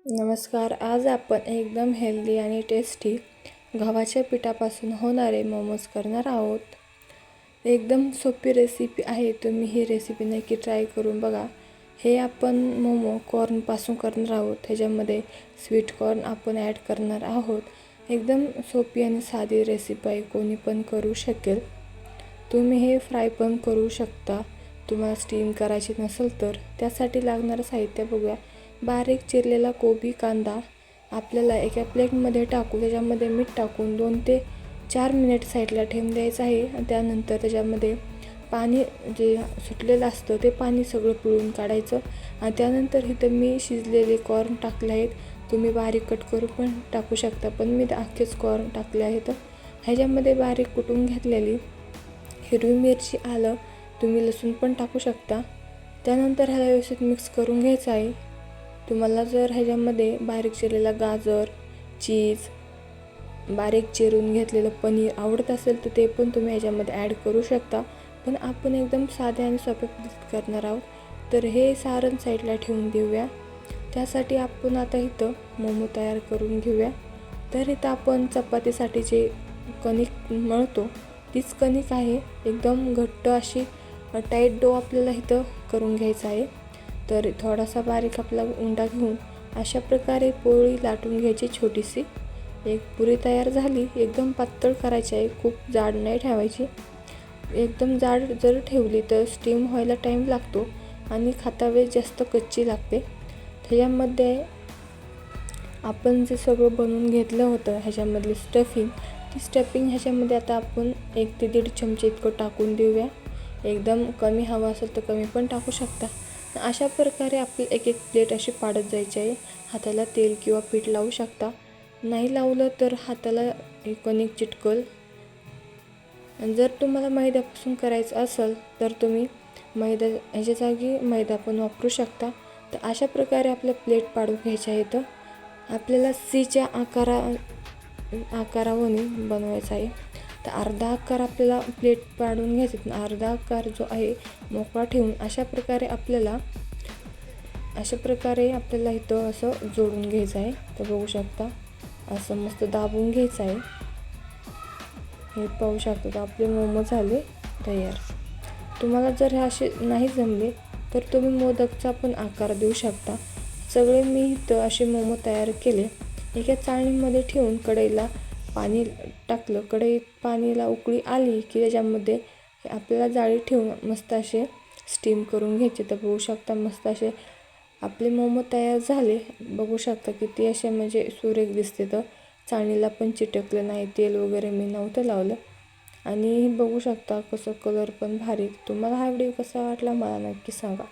नमस्कार. आज आपण एकदम हेल्दी आणि टेस्टी गव्हाच्या पिठापासून होणारे मोमोज करणार आहोत. एकदम सोपी रेसिपी आहे. तुम्ही ही रेसिपी नक्की ट्राय करून बघा. हे आपण मोमो कॉर्नपासून करणार आहोत. ह्याच्यामध्ये स्वीट कॉर्न आपण ॲड करणार आहोत. एकदम सोपी आणि साधी रेसिपी आहे. कोणी पण करू शकेल. तुम्ही हे फ्राय पण करू शकता. तुम्हाला स्टीम करायची नसेल तर. त्यासाठी लागणारं साहित्य बघूया. बारीक चिरलेला कोबी, कांदा आपल्याला एका प्लेटमध्ये टाकू त्याच्यामध्ये मीठ टाकून 2 ते 4 मिनिट साईडला ठेवून द्यायचं आहे. आणि त्यानंतर त्याच्यामध्ये पाणी जे सुटलेलं असतं ते पाणी सगळं पिळून काढायचं. आणि त्यानंतर इथं मी शिजलेले कॉर्न टाकले आहेत. तुम्ही बारीक कट करून पण टाकू शकता, पण मी अख्खेच कॉर्न टाकले आहेत. ह्याच्यामध्ये बारीक कुटून घेतलेली हिरवी मिरची, आलं, तुम्ही लसूण पण टाकू शकता. त्यानंतर ह्याला व्यवस्थित मिक्स करून घ्यायचं आहे. तुम्हाला जर ह्याच्यामध्ये बारीक चिरलेला गाजर, चीज, बारीक चिरून घेतलेलं पनीर आवडत असेल तर ते पण तुम्ही ह्याच्यामध्ये ॲड करू शकता. पण आपण एकदम साध्या आणि सोप्या पद्धतीत करणार आहोत. तर हे सारण साईडला ठेवून देऊया. त्यासाठी आपण आता इथं मोमो तयार करून घेऊया. तर इथं आपण चपातीसाठी जे कणिक मळतो तीच कणिक आहे. एकदम घट्ट अशी टाईट डो आपल्याला इथं करून घ्यायचा आहे. तर थोडासा बारीक आपला उंडा घेऊन अशा प्रकारे पोळी लाटून घ्यायची छोटीशी. एक पुरी तयार झाली. एकदम पातळ करायची आहे, खूप जाड नाही ठेवायची. एकदम जाड जर ठेवली तर स्टीम व्हायला टाईम लागतो आणि खाता वेळेस जास्त कच्ची लागते. त्याच्यामध्ये आपण जे सगळं बनवून घेतलं होतं ह्याच्यामधली स्टफिंग, ती स्टफिंग ह्याच्यामध्ये आता आपण 1 ते 1.5 चमचे इतकं टाकून देऊया. एकदम कमी हवं असेल तर कमी पण टाकू शकता. अशा प्रकारे आपली एक प्लेट अशी पाडत जायची आहे. हाताला तेल किंवा पीठ लावू शकता. नाही लावलं तर हाताला कणिक चिटकल. जर तुम्हाला मैद्यापासून करायचं असेल तर तुम्ही ह्याच्या जागी मैदा पण वापरू शकता. तर अशा प्रकारे आपल्या प्लेट पाडून घ्यायच्या आहेत. आपल्याला सीच्या आकारावरून बनवायचं आहे. तर अर्धा आकार आपल्याला प्लेट पाडून घ्यायचा. अर्धा आकार जो आहे मोकळा ठेवून अशा प्रकारे आपल्याला इथं असं जोडून घ्यायचं आहे. तर बघू शकता असं मस्त दाबून घ्यायचं आहे. हे पाहू शकता तर आपले मोमो झाले तयार. तुम्हाला जर हे असे नाही जमले तर तुम्ही मोदकचा पण आकार देऊ शकता. सगळे मी इथं असे मोमो तयार केले. एका चाळणीमध्ये ठेवून कढईला पाणी टाकलं. कढईत पाणीला उकळी आली की त्याच्यामध्ये आपल्याला जाळी ठेवून मस्त असे स्टीम करून घ्यायचे. तर बघू शकता मस्त असे आपले मोमो तयार झाले. बघू शकता किती असे म्हणजे सुरेख दिसते. तर चाळणीला पण चिटकलं नाही, तेल वगैरे मी नव्हतं लावलं. आणि बघू शकता कसं कलर पण भारी. तुम्हाला हा व्हिडिओ कसा वाटला मला नक्की सांगा.